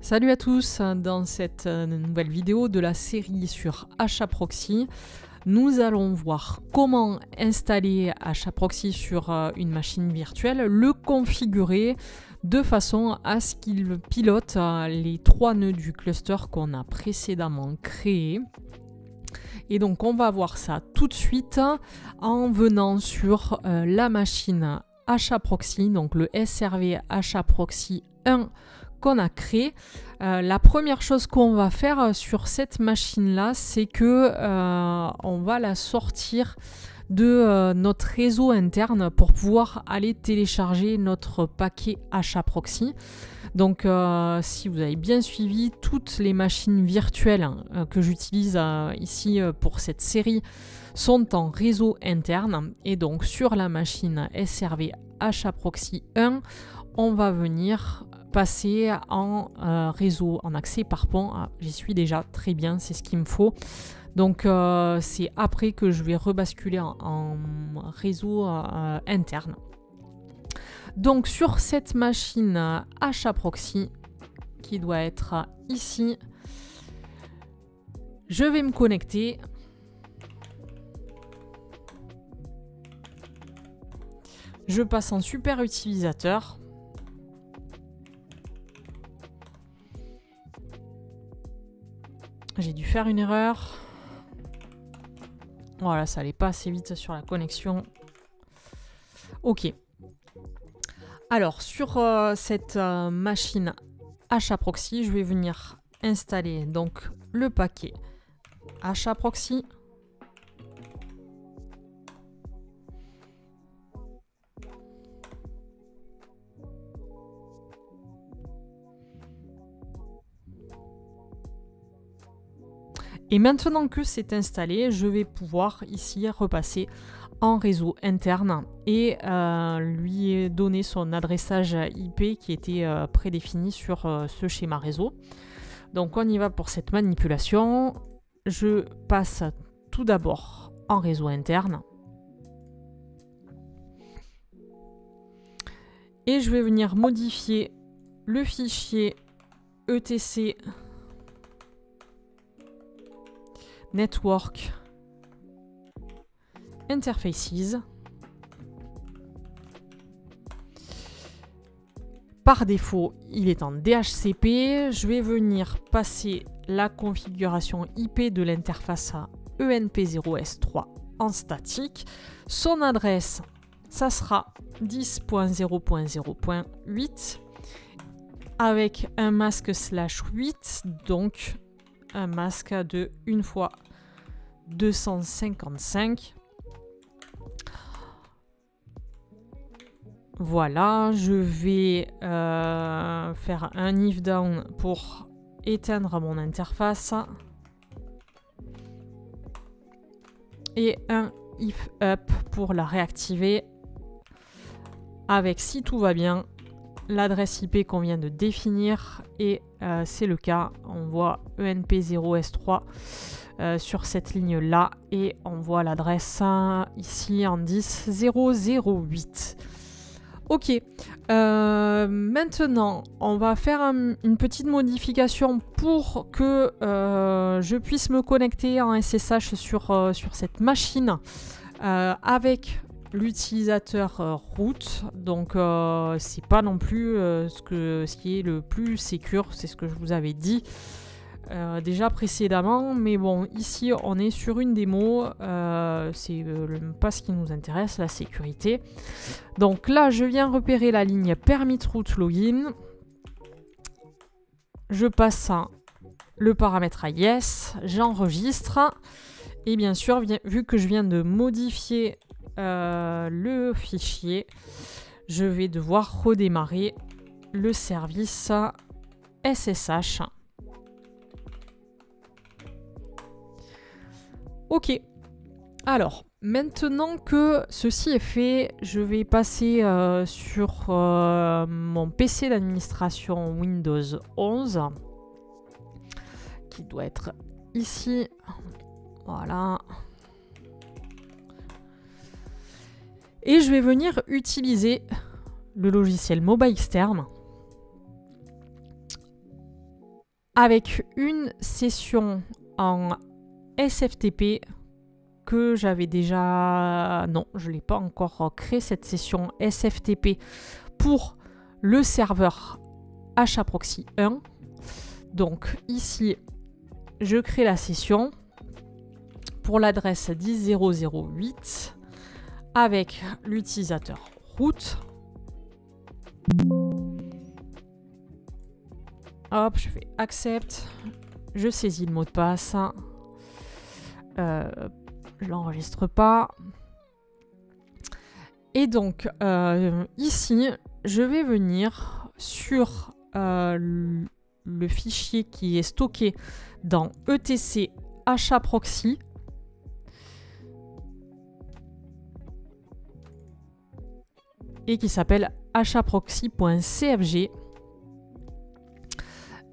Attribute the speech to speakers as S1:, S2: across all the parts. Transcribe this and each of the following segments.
S1: Salut à tous, dans cette nouvelle vidéo de la série sur HAProxy, nous allons voir comment installer HAProxy sur une machine virtuelle, le configurer de façon à ce qu'il pilote les 3 nœuds du cluster qu'on a précédemment créés. Et donc on va voir ça tout de suite en venant sur la machine HAProxy, donc le SRV HAProxy 1 qu'on a créé. La première chose qu'on va faire sur cette machine là, c'est que on va la sortir de notre réseau interne pour pouvoir aller télécharger notre paquet HAProxy. Donc si vous avez bien suivi, toutes les machines virtuelles que j'utilise ici pour cette série sont en réseau interne, et donc sur la machine SRV HAProxy 1, on va venir passer en réseau, en accès par pont. J'y suis déjà, très bien, c'est ce qu'il me faut. Donc c'est après que je vais rebasculer en réseau interne. Donc sur cette machine HAProxy qui doit être ici, je vais me connecter. Je passe en super utilisateur. J'ai dû faire une erreur. Voilà, ça allait pas assez vite sur la connexion. Ok. Alors, sur cette machine HAProxy, je vais venir installer donc le paquet HAProxy. Et maintenant que c'est installé, je vais pouvoir ici repasser en réseau interne et lui donner son adressage IP qui était prédéfini sur ce schéma réseau. Donc on y va pour cette manipulation. Je passe tout d'abord en réseau interne. Et je vais venir modifier le fichier etc Network Interfaces. Par défaut, il est en DHCP. Je vais venir passer la configuration IP de l'interface à ENP0S3 en statique. Son adresse, ça sera 10.0.0.8 avec un masque /8, donc un masque de 1 fois 255. Voilà, je vais faire un if down pour éteindre mon interface et un if up pour la réactiver avec, si tout va bien, l'adresse IP qu'on vient de définir, et c'est le cas. On voit ENP0S3 sur cette ligne là, et on voit l'adresse ici en 10.0.0.8. Ok, maintenant on va faire une petite modification pour que je puisse me connecter en SSH sur cette machine avec l'utilisateur root. Donc c'est pas non plus ce qui est le plus sécure, c'est ce que je vous avais dit déjà précédemment, mais bon, ici on est sur une démo, c'est pas ce qui nous intéresse, la sécurité. Donc là je viens repérer la ligne permit root login, je passe le paramètre à yes, j'enregistre, et bien sûr vu que je viens de modifier le fichier, je vais devoir redémarrer le service SSH. Ok, alors maintenant que ceci est fait, je vais passer sur mon PC d'administration Windows 11 qui doit être ici. Voilà. Et je vais venir utiliser le logiciel MobaXterm avec une session en SFTP que j'avais déjà... Non, je ne l'ai pas encore créé cette session SFTP pour le serveur HAProxy 1. Donc ici, je crée la session pour l'adresse 10.0.0.8 avec l'utilisateur root. Hop, je fais accept, je saisis le mot de passe, je l'enregistre pas. Et donc ici, je vais venir sur le fichier qui est stocké dans etc HAProxy. Et qui s'appelle haproxy.cfg.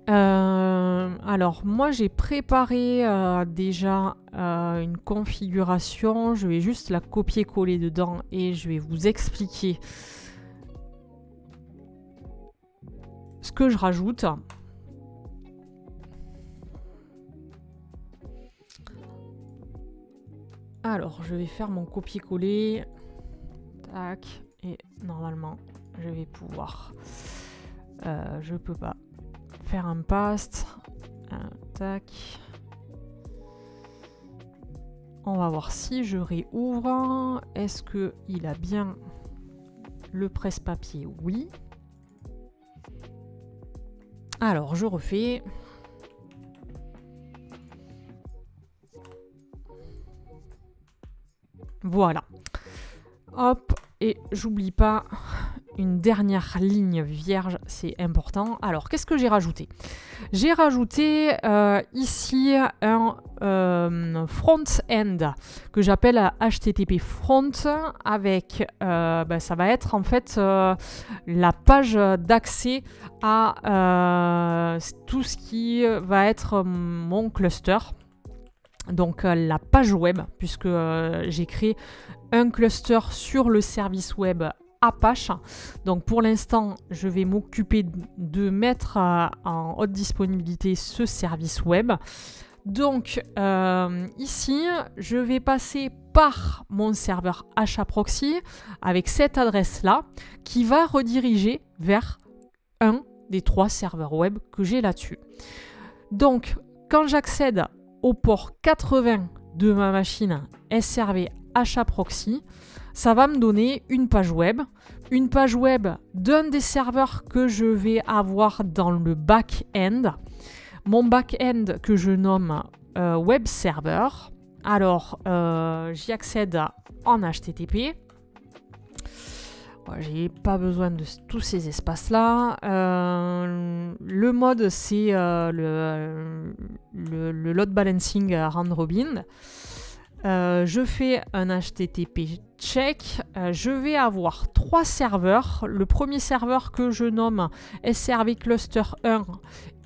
S1: Alors moi j'ai préparé déjà une configuration, je vais juste la copier-coller dedans et je vais vous expliquer ce que je rajoute. Alors je vais faire mon copier-coller, tac, et normalement je vais pouvoir, je peux pas faire un paste, tac. On va voir si je réouvre. Est-ce que il a bien le presse-papier? Oui. Alors je refais. Voilà. Hop, et j'oublie pas une dernière ligne vierge, c'est important. Alors, qu'est-ce que j'ai rajouté? J'ai rajouté ici un front-end que j'appelle HTTP Front avec, ça va être en fait la page d'accès à tout ce qui va être mon cluster. Donc la page web, puisque j'ai créé un cluster sur le service web Apache. Donc pour l'instant, je vais m'occuper de mettre en haute disponibilité ce service web. Donc ici, je vais passer par mon serveur HAProxy avec cette adresse-là qui va rediriger vers un des 3 serveurs web que j'ai là-dessus. Donc quand j'accède au port 80 de ma machine SRV HAProxy, ça va me donner une page web d'un des serveurs que je vais avoir dans le back-end. Mon back-end que je nomme web server. Alors, j'y accède en HTTP. J'ai pas besoin de tous ces espaces-là. Le mode, c'est le load balancing round robin. Je fais un HTTP check. Je vais avoir 3 serveurs. Le premier serveur que je nomme SRV Cluster 1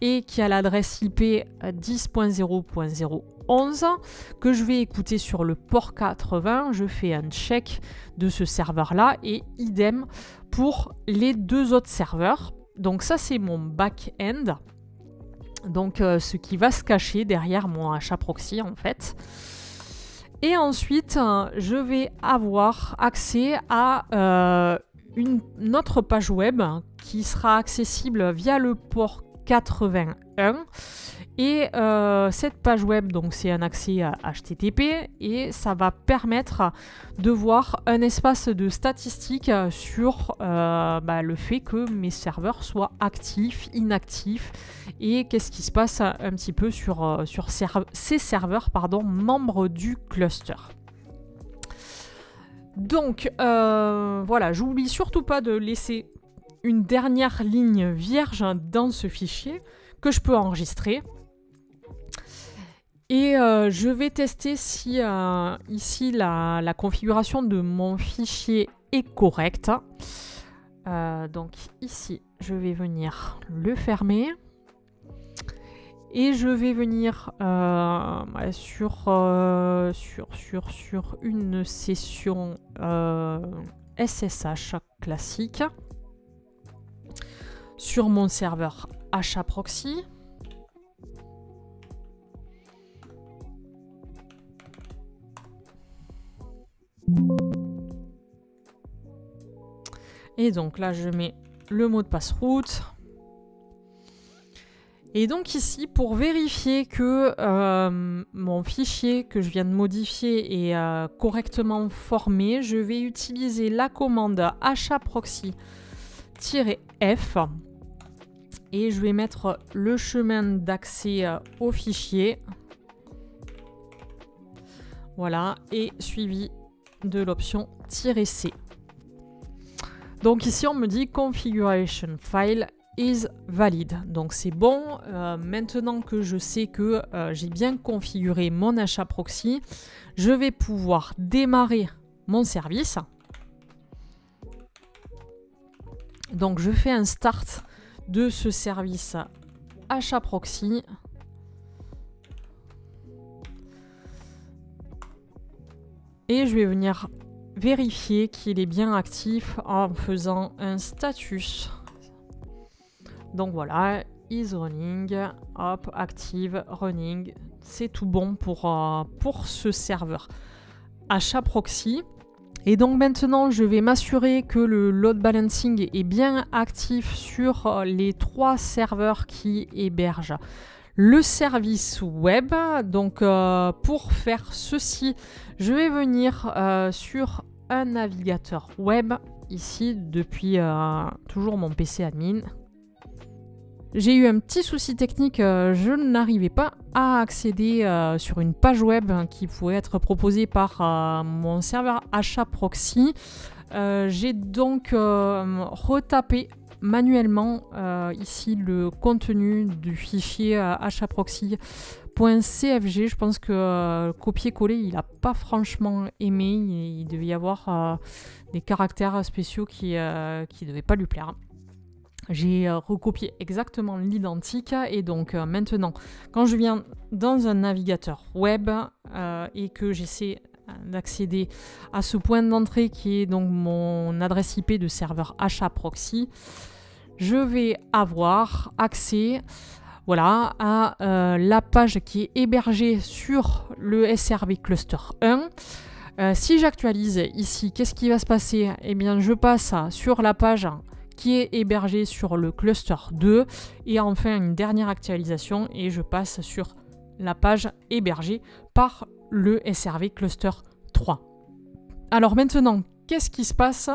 S1: et qui a l'adresse IP 10.0.011 que je vais écouter sur le port 80. Je fais un check de ce serveur-là et idem pour les 2 autres serveurs. Donc ça, c'est mon back-end. Donc ce qui va se cacher derrière mon HAProxy en fait. Et ensuite, je vais avoir accès à une autre page web qui sera accessible via le port 81. Et cette page web, donc c'est un accès à HTTP et ça va permettre de voir un espace de statistiques sur le fait que mes serveurs soient actifs, inactifs et qu'est-ce qui se passe un petit peu sur ces serveurs membres du cluster. Donc voilà, j'oublie surtout pas de laisser une dernière ligne vierge dans ce fichier que je peux enregistrer. Et je vais tester si ici la configuration de mon fichier est correcte. Donc ici, je vais venir le fermer. Et je vais venir sur une session SSH classique sur mon serveur HAProxy. Et donc là, je mets le mot de passe route. Et donc ici, pour vérifier que mon fichier que je viens de modifier est correctement formé, je vais utiliser la commande hproxy-f et je vais mettre le chemin d'accès au fichier. Voilà, et suivi de l'option "-c". Donc ici, on me dit configuration file is valid. Donc c'est bon. Maintenant que je sais que j'ai bien configuré mon hproxy, je vais pouvoir démarrer mon service. Donc je fais un start de ce service hproxy. Et je vais venir vérifier qu'il est bien actif en faisant un status. Donc voilà, is running, hop, active, running. C'est tout bon pour ce serveur hproxy. Et donc maintenant, je vais m'assurer que le load balancing est bien actif sur les 3 serveurs qui hébergent le service web. Donc pour faire ceci, je vais venir sur un navigateur web, ici depuis toujours mon PC admin. J'ai eu un petit souci technique, je n'arrivais pas à accéder sur une page web qui pourrait être proposée par mon serveur hproxy. J'ai donc retapé manuellement ici le contenu du fichier hproxy.cfg. Je pense que copier-coller, il n'a pas franchement aimé. Il devait y avoir des caractères spéciaux qui ne devaient pas lui plaire. J'ai recopié exactement l'identique et donc maintenant, quand je viens dans un navigateur web et que j'essaie d'accéder à ce point d'entrée qui est donc mon adresse IP de serveur hproxy, je vais avoir accès voilà, à la page qui est hébergée sur le SRV Cluster 1. Si j'actualise ici, qu'est-ce qui va se passer? Eh bien, je passe sur la page qui est hébergée sur le cluster 2 et enfin une dernière actualisation et je passe sur la page hébergée par le SRV Cluster 3. Alors maintenant, qu'est-ce qui se passe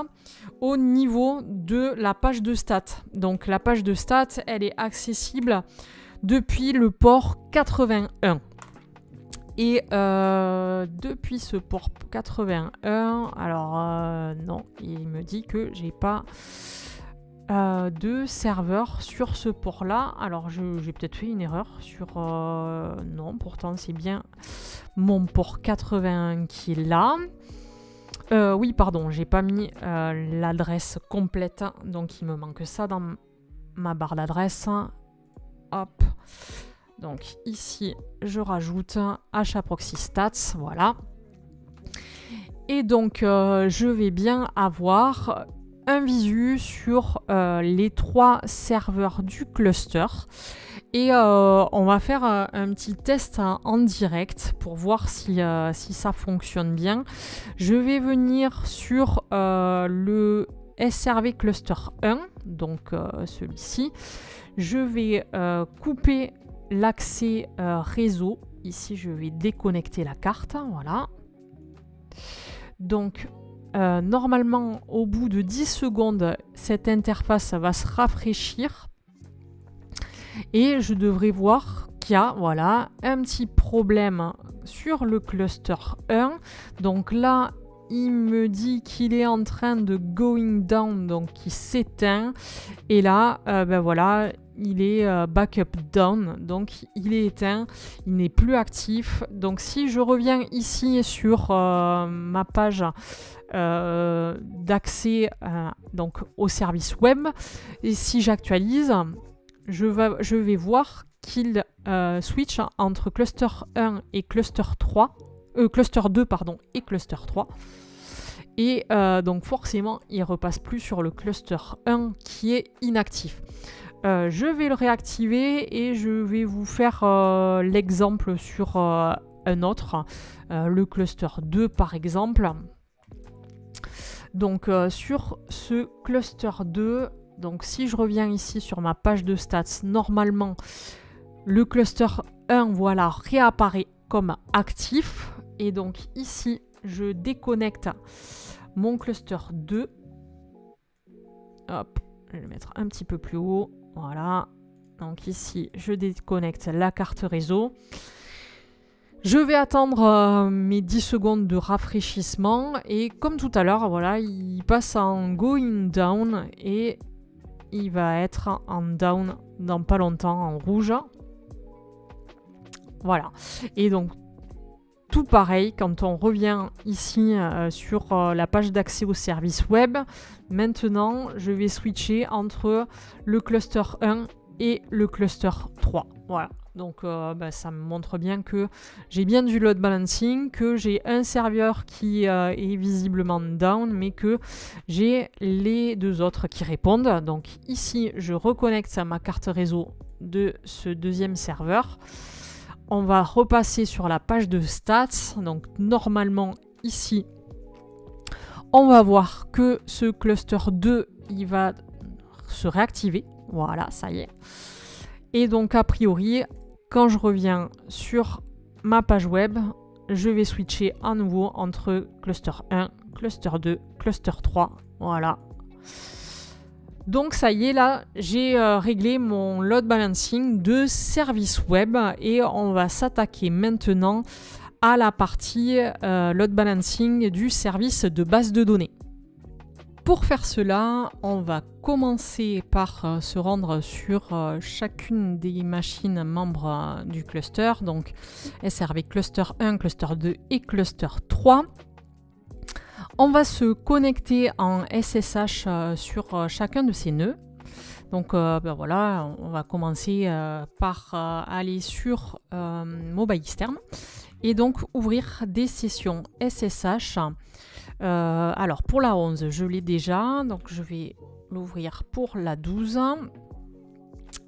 S1: au niveau de la page de stats? Donc la page de stats, elle est accessible depuis le port 81. Et depuis ce port 81, alors non, il me dit que j'ai pas de serveur sur ce port-là. Alors j'ai peut-être fait une erreur sur... non, pourtant c'est bien mon port 81 qui est là. Oui, pardon, j'ai pas mis l'adresse complète, donc il me manque ça dans ma barre d'adresse. Hop. Donc ici, je rajoute hproxy stats, voilà. Et donc, je vais bien avoir un visu sur les 3 serveurs du cluster. Et on va faire un petit test en direct pour voir si ça fonctionne bien. Je vais venir sur le SRV Cluster 1, donc celui-ci. Je vais couper l'accès réseau. Ici, je vais déconnecter la carte. Voilà. Donc, normalement, au bout de 10 secondes, cette interface va se rafraîchir. Et je devrais voir qu'il y a voilà, un petit problème sur le cluster 1. Donc là, il me dit qu'il est en train de going down, donc il s'éteint. Et là, ben voilà, il est backup down, donc il est éteint, il n'est plus actif. Donc si je reviens ici sur ma page d'accès donc au service web, et si j'actualise, je vais voir qu'il switch entre cluster 1 et cluster 3, cluster 2 pardon, et cluster 3. Et donc forcément, il ne repasse plus sur le cluster 1 qui est inactif. Je vais le réactiver et je vais vous faire l'exemple sur un autre, le cluster 2 par exemple. Donc sur ce cluster 2, donc si je reviens ici sur ma page de stats, normalement le cluster 1 voilà, réapparaît comme actif. Et donc ici, je déconnecte mon cluster 2. Hop, je vais le mettre un petit peu plus haut. Voilà. Donc ici, je déconnecte la carte réseau. Je vais attendre mes 10 secondes de rafraîchissement. Et comme tout à l'heure, voilà, il passe en going down. Et il va être en down dans pas longtemps, en rouge. Voilà. Et donc, tout pareil, quand on revient ici sur la page d'accès au service web, maintenant, je vais switcher entre le cluster 1 et le cluster 3. Voilà. Donc, ça me montre bien que j'ai bien du load balancing, que j'ai un serveur qui est visiblement down, mais que j'ai les deux autres qui répondent. Donc, ici, je reconnecte à ma carte réseau de ce deuxième serveur. On va repasser sur la page de stats. Donc normalement ici, on va voir que ce cluster 2, il va se réactiver. Voilà, ça y est. Et donc a priori, quand je reviens sur ma page web, je vais switcher à nouveau entre cluster 1, cluster 2, cluster 3. Voilà. Donc ça y est, là, j'ai réglé mon load balancing de service web et on va s'attaquer maintenant à la partie load balancing du service de base de données. Pour faire cela, on va commencer par se rendre sur chacune des machines membres du cluster, donc SRV cluster 1, cluster 2 et cluster 3. On va se connecter en SSH sur chacun de ces nœuds. Donc voilà, on va commencer par aller sur Mobile Eastern et donc ouvrir des sessions SSH. Alors pour la 11, je l'ai déjà, donc je vais l'ouvrir pour la 12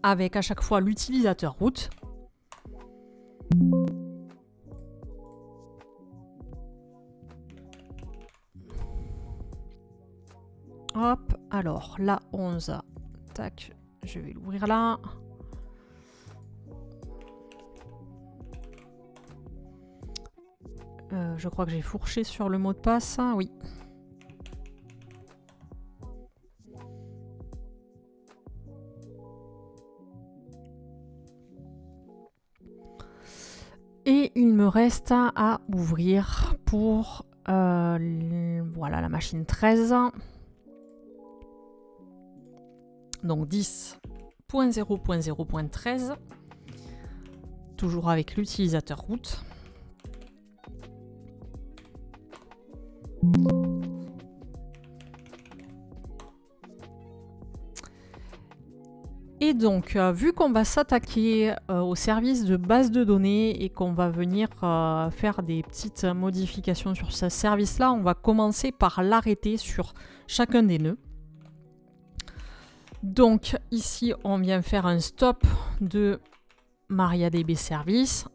S1: avec à chaque fois l'utilisateur root. Hop, alors la 11, tac, je vais l'ouvrir là. Je crois que j'ai fourché sur le mot de passe, oui. Et il me reste à ouvrir pour voilà, la machine 13. Donc 10.0.0.13, toujours avec l'utilisateur root. Et donc, vu qu'on va s'attaquer au service de base de données et qu'on va venir faire des petites modifications sur ce service-là, on va commencer par l'arrêter sur chacun des nœuds. Donc ici, on vient faire un stop de MariaDB Service.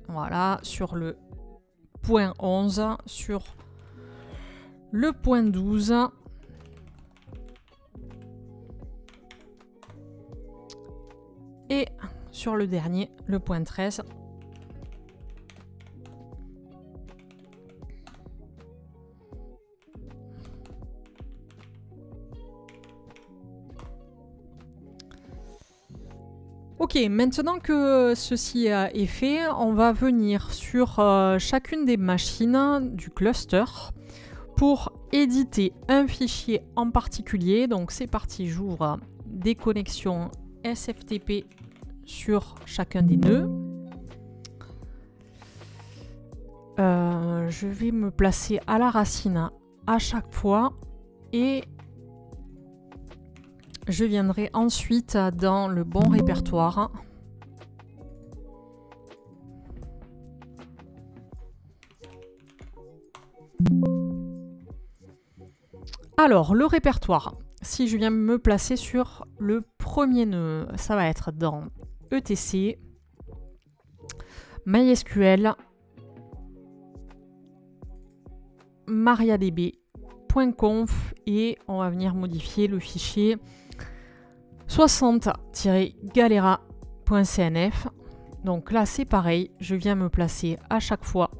S1: Voilà, sur le point 11, sur le point 12. Et sur le dernier, le point 13. Ok, maintenant que ceci est fait, on va venir sur chacune des machines du cluster pour éditer un fichier en particulier. Donc c'est parti, j'ouvre des connexions SFTP sur chacun des nœuds. Je vais me placer à la racine à chaque fois et je viendrai ensuite dans le bon répertoire. Alors, le répertoire, si je viens me placer sur le premier nœud, ça va être dans ETC, MySQL, MariaDB, .conf et on va venir modifier le fichier 60-galera.cnf. Donc là, c'est pareil, je viens me placer à chaque fois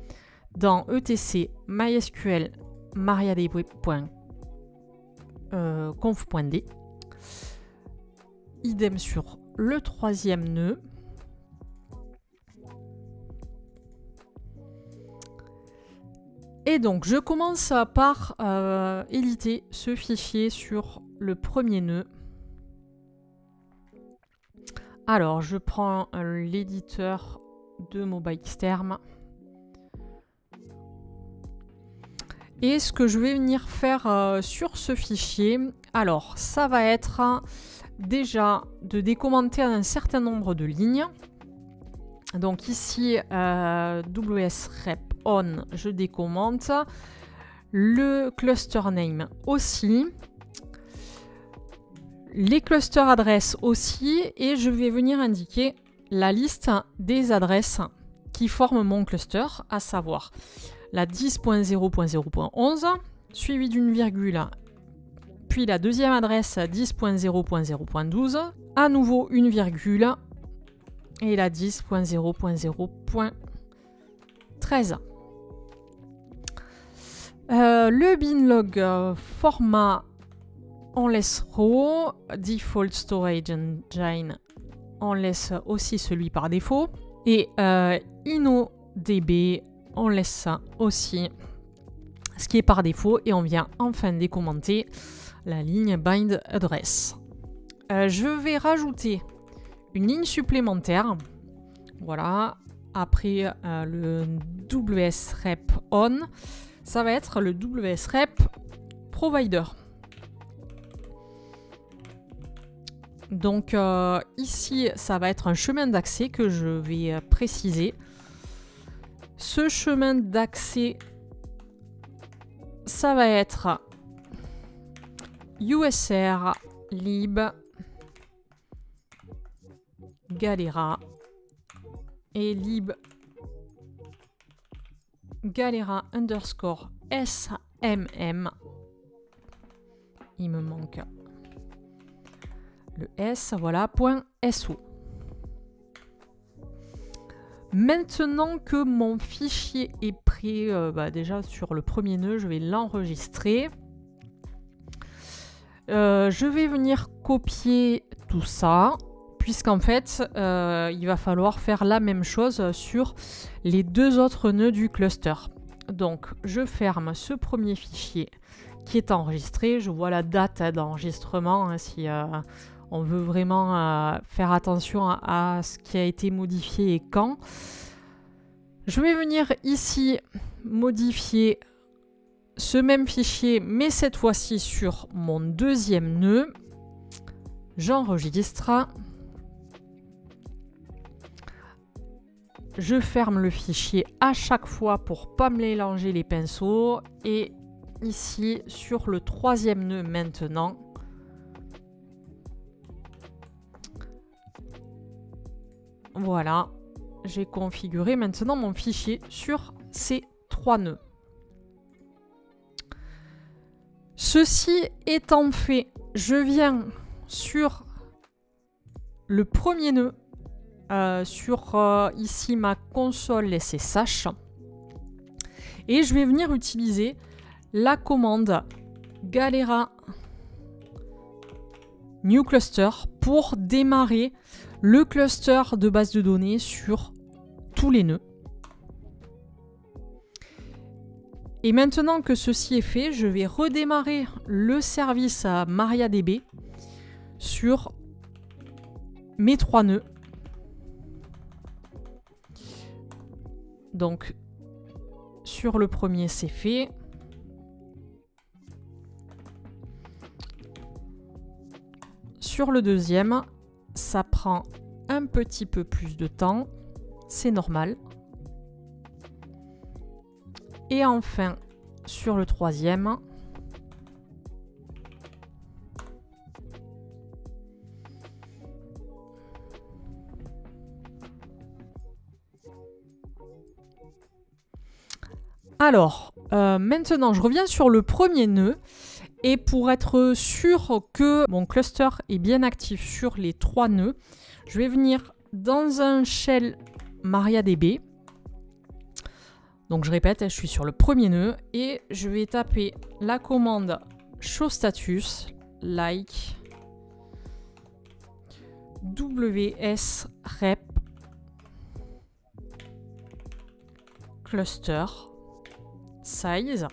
S1: dans etc mysql mariadb.conf.d. Idem sur le troisième nœud. Et donc, je commence par éditer ce fichier sur le premier nœud. Alors, je prends l'éditeur de MobiXterm. Et ce que je vais venir faire sur ce fichier, alors, ça va être déjà de décommenter un certain nombre de lignes. Donc ici, wsrep on, je décommente. Le cluster name aussi. Les cluster adresses aussi. Et je vais venir indiquer la liste des adresses qui forment mon cluster, à savoir la 10.0.0.11, suivie d'une virgule, puis la deuxième adresse 10.0.0.12, à nouveau une virgule, et la 10.0.0.13. Le binlog format, on laisse raw, default storage engine, on laisse aussi celui par défaut, et InnoDB, on laisse aussi ce qui est par défaut, et on vient enfin décommenter la ligne bind address. Je vais rajouter une ligne supplémentaire, voilà, après le wsrep on, ça va être le wsrep provider. Donc ici, ça va être un chemin d'accès que je vais préciser. Ce chemin d'accès, ça va être usr lib galera et lib galera underscore smm. Il me manque le s, voilà, .so. Maintenant que mon fichier est prêt, déjà sur le premier nœud, je vais l'enregistrer. Je vais venir copier tout ça, puisqu'en fait, il va falloir faire la même chose sur les deux autres nœuds du cluster. Donc, je ferme ce premier fichier qui est enregistré. Je vois la date d'enregistrement, hein, si on veut vraiment faire attention à ce qui a été modifié et quand. Je vais venir ici modifier ce même fichier, mais cette fois-ci sur mon deuxième nœud. J'enregistre. Je ferme le fichier à chaque fois pour pas me mélanger les pinceaux. Et ici, sur le troisième nœud maintenant, voilà, j'ai configuré maintenant mon fichier sur ces trois nœuds. Ceci étant fait, je viens sur le premier nœud, sur ici ma console SSH, et je vais venir utiliser la commande galera new cluster pour démarrer le cluster de base de données sur tous les nœuds. Et maintenant que ceci est fait, je vais redémarrer le service à MariaDB sur mes trois nœuds. Donc, sur le premier, c'est fait. Sur le deuxième, ça prend un petit peu plus de temps. C'est normal. Et enfin, sur le troisième, alors, maintenant, je reviens sur le premier nœud. Et pour être sûr que mon cluster est bien actif sur les 3 nœuds, je vais venir dans un shell MariaDB. Donc je répète, je suis sur le premier nœud et je vais taper la commande showStatus like wsrep cluster size.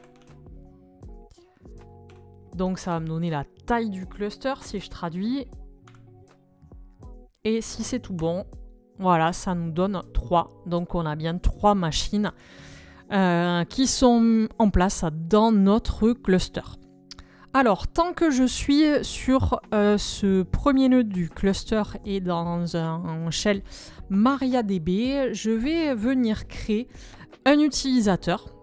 S1: Donc ça va me donner la taille du cluster si je traduis. Et si c'est tout bon, voilà, ça nous donne 3. Donc on a bien 3 machines qui sont en place dans notre cluster. Alors, tant que je suis sur ce premier nœud du cluster et dans un shell MariaDB, je vais venir créer un utilisateur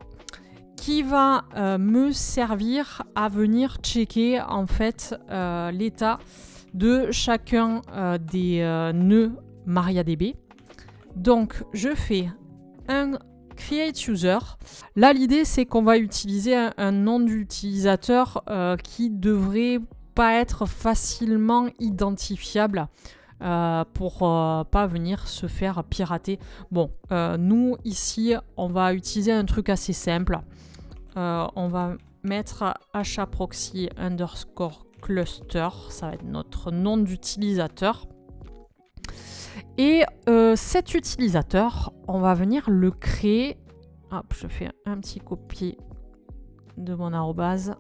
S1: qui va me servir à venir checker en fait l'état de chacun des nœuds MariaDB. Donc je fais un create user. Là l'idée c'est qu'on va utiliser un nom d'utilisateur qui devrait pas être facilement identifiable pour pas venir se faire pirater. Bon, nous ici on va utiliser un truc assez simple. On va mettre hproxy underscore cluster, ça va être notre nom d'utilisateur. Et cet utilisateur, on va venir le créer. Hop, je fais un petit copier de mon arrobase.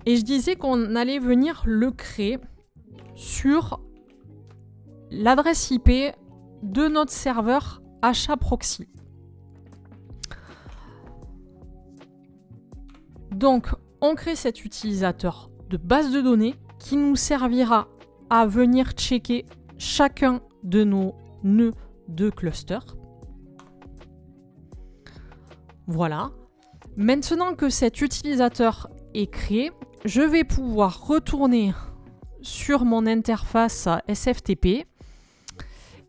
S1: Et je disais qu'on allait venir le créer sur l'adresse IP de notre serveur hproxy. Donc, on crée cet utilisateur de base de données qui nous servira à venir checker chacun de nos nœuds de cluster. Voilà. Maintenant que cet utilisateur est créé, je vais pouvoir retourner sur mon interface SFTP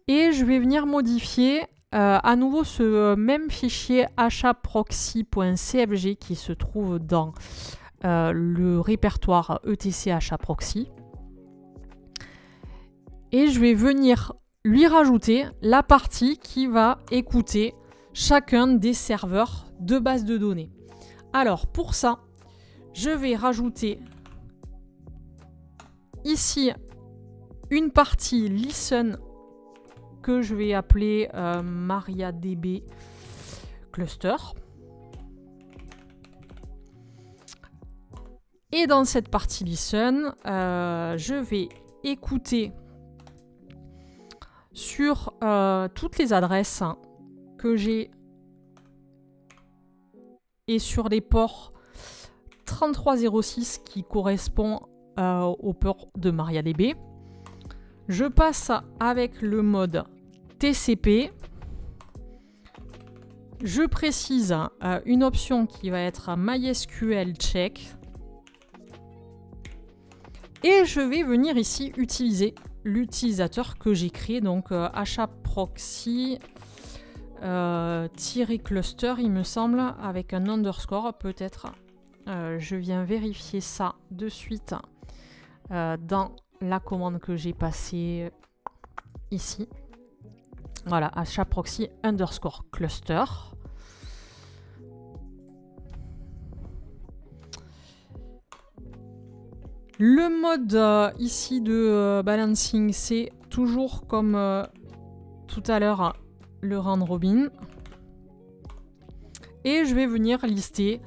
S1: et je vais venir modifier à nouveau ce même fichier hproxy.cfg qui se trouve dans le répertoire etc hproxy. Et je vais venir lui rajouter la partie qui va écouter chacun des serveurs de base de données. Alors pour ça, je vais rajouter ici une partie listen que je vais appeler MariaDB cluster. Et dans cette partie listen, je vais écouter sur toutes les adresses que j'ai et sur les ports 3306 qui correspond au port de MariaDB. Je passe avec le mode TCP. Je précise une option qui va être MySQL check. Et je vais venir ici utiliser l'utilisateur que j'ai créé, donc hproxy -cluster, il me semble, avec un underscore peut-être. Je viens vérifier ça de suite dans la commande que j'ai passée ici. Voilà, hproxy underscore cluster. Le mode ici de balancing, c'est toujours comme tout à l'heure le round robin. Et je vais venir lister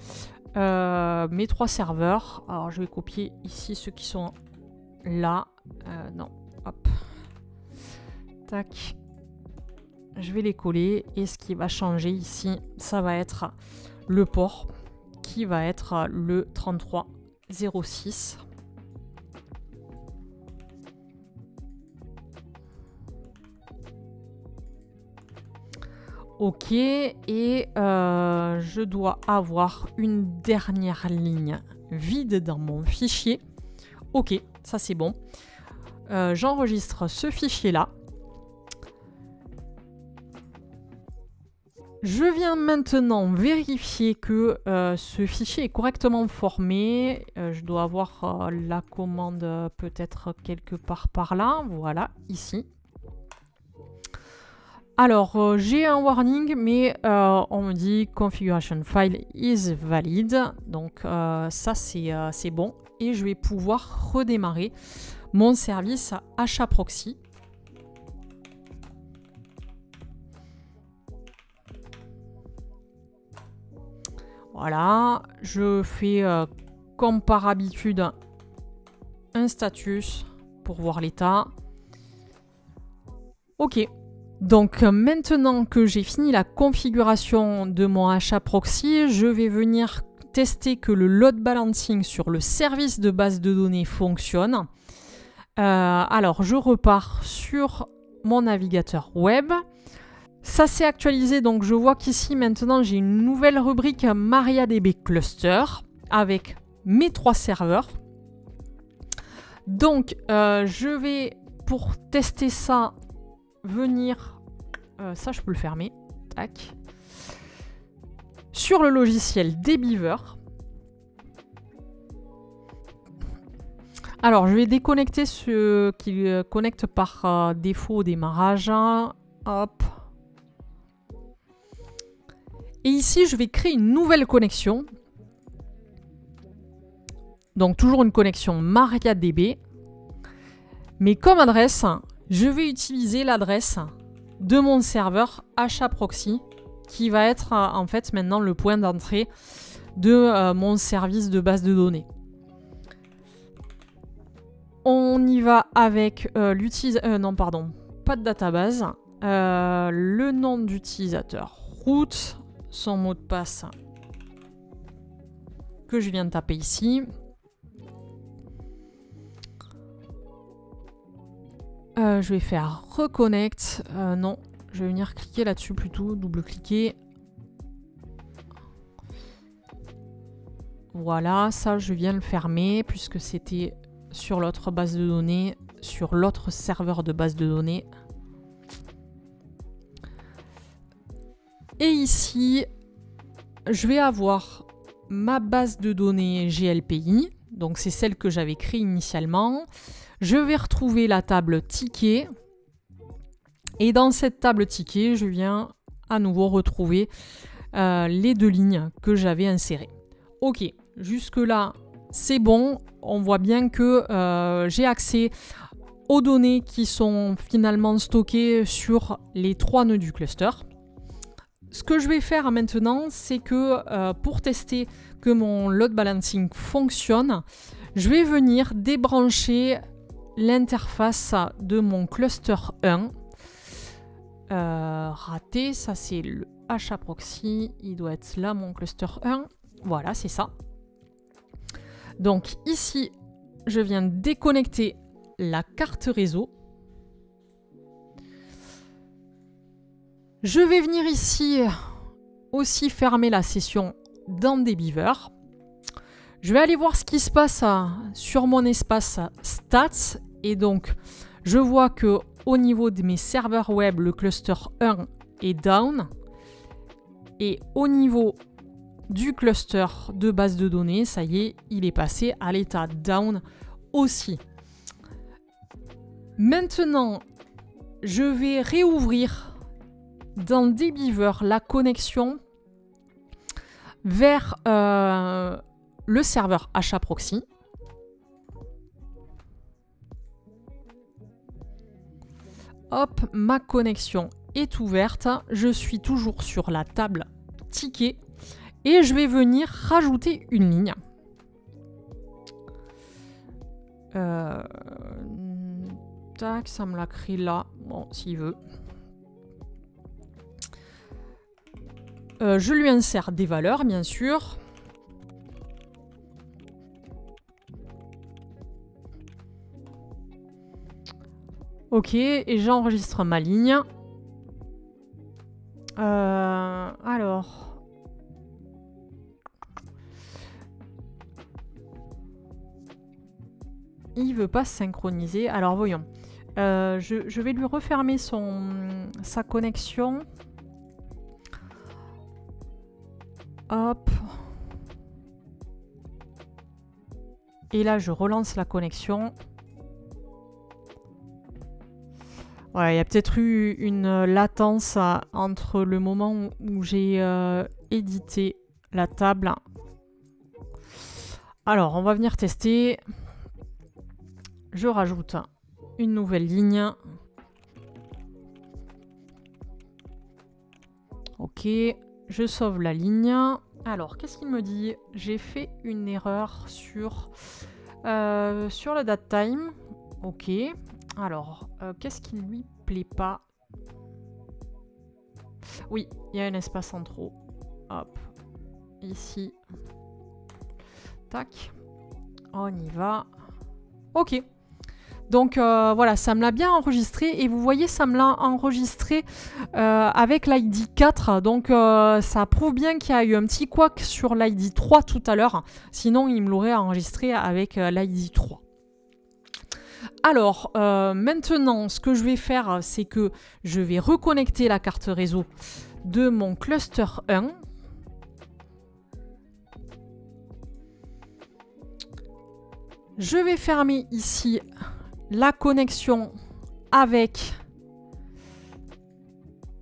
S1: mes 3 serveurs. Alors je vais copier ici ceux qui sont là. Non, hop. Tac. Je vais les coller. Et ce qui va changer ici, ça va être le port qui va être le 3306. Ok, et je dois avoir une dernière ligne vide dans mon fichier. Ok, ça c'est bon. J'enregistre ce fichier-là. Je viens maintenant vérifier que ce fichier est correctement formé. Je dois avoir la commande peut-être quelque part par là. Voilà, ici. Alors, j'ai un warning, mais on me dit configuration file is valid. Donc, ça, c'est bon. Et je vais pouvoir redémarrer mon service HAProxy. Voilà, je fais comme par habitude un status pour voir l'état. Ok, donc maintenant que j'ai fini la configuration de mon HAProxy, je vais venir tester que le load balancing sur le service de base de données fonctionne. Alors, je repars sur mon navigateur web. Ça s'est actualisé, donc je vois qu'ici maintenant j'ai une nouvelle rubrique MariaDB Cluster avec mes 3 serveurs. Donc je vais, pour tester ça, venir, ça je peux le fermer, tac, sur le logiciel dbeaver. Alors je vais déconnecter ce qui connecte par défaut au démarrage, hop. Et ici, je vais créer une nouvelle connexion. Donc, toujours une connexion MariaDB. Mais comme adresse, je vais utiliser l'adresse de mon serveur HAProxy, qui va être en fait maintenant le point d'entrée de mon service de base de données. On y va avec l'utilisateur... non, pardon, pas de database. Le nom d'utilisateur root. Son mot de passe que je viens de taper ici. Je vais faire reconnect. Non, je vais venir cliquer là-dessus plutôt, double-cliquer. Voilà, ça je viens le fermer puisque c'était sur l'autre base de données, sur l'autre serveur de base de données. Et ici, je vais avoir ma base de données GLPI. Donc, c'est celle que j'avais créée initialement. Je vais retrouver la table ticket. Et dans cette table ticket, je viens à nouveau retrouver les 2 lignes que j'avais insérées. Ok, jusque-là, c'est bon. On voit bien que j'ai accès aux données qui sont finalement stockées sur les 3 nœuds du cluster. Ce que je vais faire maintenant, c'est que pour tester que mon load balancing fonctionne, je vais venir débrancher l'interface de mon cluster 1. Raté, ça c'est le HAProxy, il doit être là mon cluster 1. Voilà, c'est ça. Donc ici, je viens déconnecter la carte réseau. Je vais venir ici aussi fermer la session dans dbeaver. Je vais aller voir ce qui se passe sur mon espace stats. Et donc, je vois que au niveau de mes serveurs web, le cluster 1 est down. Et au niveau du cluster de base de données, ça y est, il est passé à l'état down aussi. Maintenant, je vais réouvrir dans dbeaver la connexion vers le serveur HAProxy. Hop, ma connexion est ouverte. Je suis toujours sur la table ticket et je vais venir rajouter une ligne. Tac, ça me l'a créé là. Bon, s'il veut. Je lui insère des valeurs, bien sûr. Ok, et j'enregistre ma ligne. Alors... Il veut pas synchroniser. Alors, voyons. Je vais lui refermer sa connexion. Hop. Et là, je relance la connexion. Ouais, il y a peut-être eu une latence entre le moment où j'ai édité la table. Alors, on va venir tester. Je rajoute une nouvelle ligne. Ok, je sauve la ligne. Alors, qu'est-ce qu'il me dit? J'ai fait une erreur sur le datetime. Ok. Alors, qu'est-ce qui lui plaît pas? Oui, il y a un espace en trop. Hop. Ici. Tac. On y va. Ok. Donc voilà, ça me l'a bien enregistré. Et vous voyez, ça me l'a enregistré avec l'ID 4. Donc ça prouve bien qu'il y a eu un petit couac sur l'ID 3 tout à l'heure. Sinon, il me l'aurait enregistré avec l'ID 3. Alors, maintenant, ce que je vais faire, c'est que je vais reconnecter la carte réseau de mon cluster 1. Je vais fermer ici la connexion avec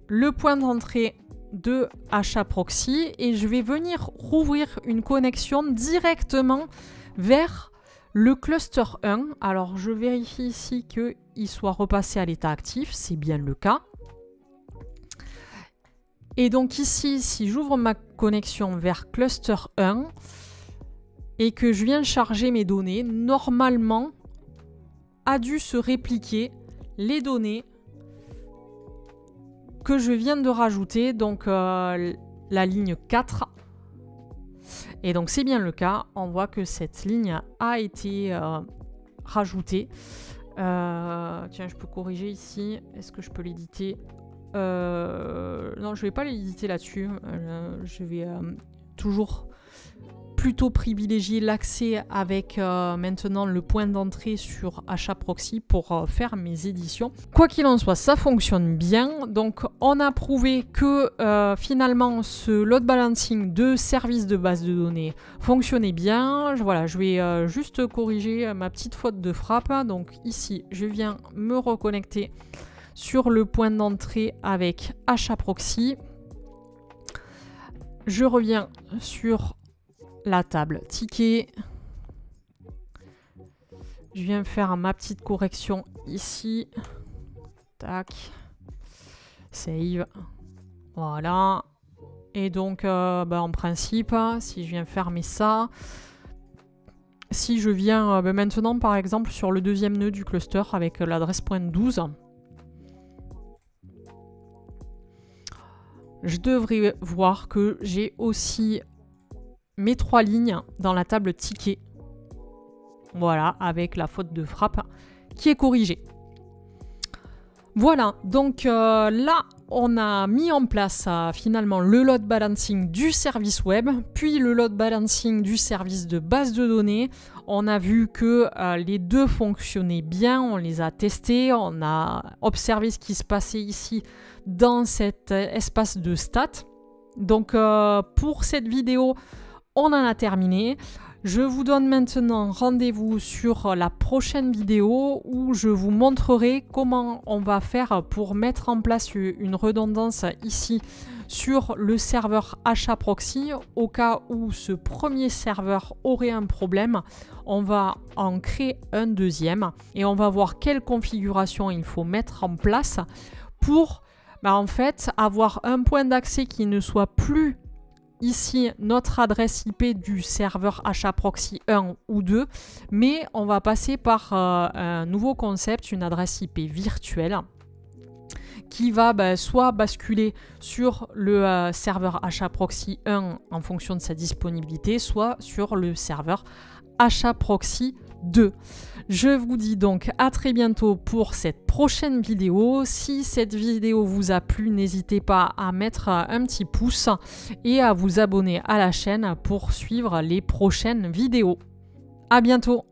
S1: le point d'entrée de HAProxy et je vais venir rouvrir une connexion directement vers le cluster 1. Alors, je vérifie ici qu'il soit repassé à l'état actif. C'est bien le cas. Et donc ici, si j'ouvre ma connexion vers cluster 1 et que je viens charger mes données, normalement, a dû se répliquer les données que je viens de rajouter, donc la ligne 4. Et donc c'est bien le cas, on voit que cette ligne a été rajoutée. Tiens, je peux corriger ici, est-ce que je peux l'éditer? Non, je ne vais pas l'éditer là-dessus, je vais toujours plutôt privilégier l'accès avec maintenant le point d'entrée sur HAProxy pour faire mes éditions. Quoi qu'il en soit, ça fonctionne bien. Donc on a prouvé que finalement ce load balancing de service de base de données fonctionnait bien. Voilà, je vais juste corriger ma petite faute de frappe. Donc ici, je viens me reconnecter sur le point d'entrée avec HAProxy. Je reviens sur la table ticket. Je viens faire ma petite correction ici. Tac. Save. Voilà. Et donc, en principe, si je viens fermer ça, si je viens maintenant, par exemple, sur le deuxième nœud du cluster avec l'adresse .12, je devrais voir que j'ai aussi mes 3 lignes dans la table ticket. Voilà, avec la faute de frappe qui est corrigée. Voilà, donc là, on a mis en place finalement le load balancing du service web, puis le load balancing du service de base de données. On a vu que les deux fonctionnaient bien, on les a testés, on a observé ce qui se passait ici dans cet espace de stats. Donc pour cette vidéo, on en a terminé. Je vous donne maintenant rendez-vous sur la prochaine vidéo où je vous montrerai comment on va faire pour mettre en place une redondance ici sur le serveur HAProxy. Au cas où ce premier serveur aurait un problème, on va en créer un deuxième et on va voir quelle configuration il faut mettre en place pour en fait avoir un point d'accès qui ne soit plus ici notre adresse IP du serveur HAProxy 1 ou 2, mais on va passer par un nouveau concept, une adresse IP virtuelle qui va soit basculer sur le serveur HAProxy 1 en fonction de sa disponibilité, soit sur le serveur HAProxy 2. Je vous dis donc à très bientôt pour cette prochaine vidéo. Si cette vidéo vous a plu, n'hésitez pas à mettre un petit pouce et à vous abonner à la chaîne pour suivre les prochaines vidéos. À bientôt!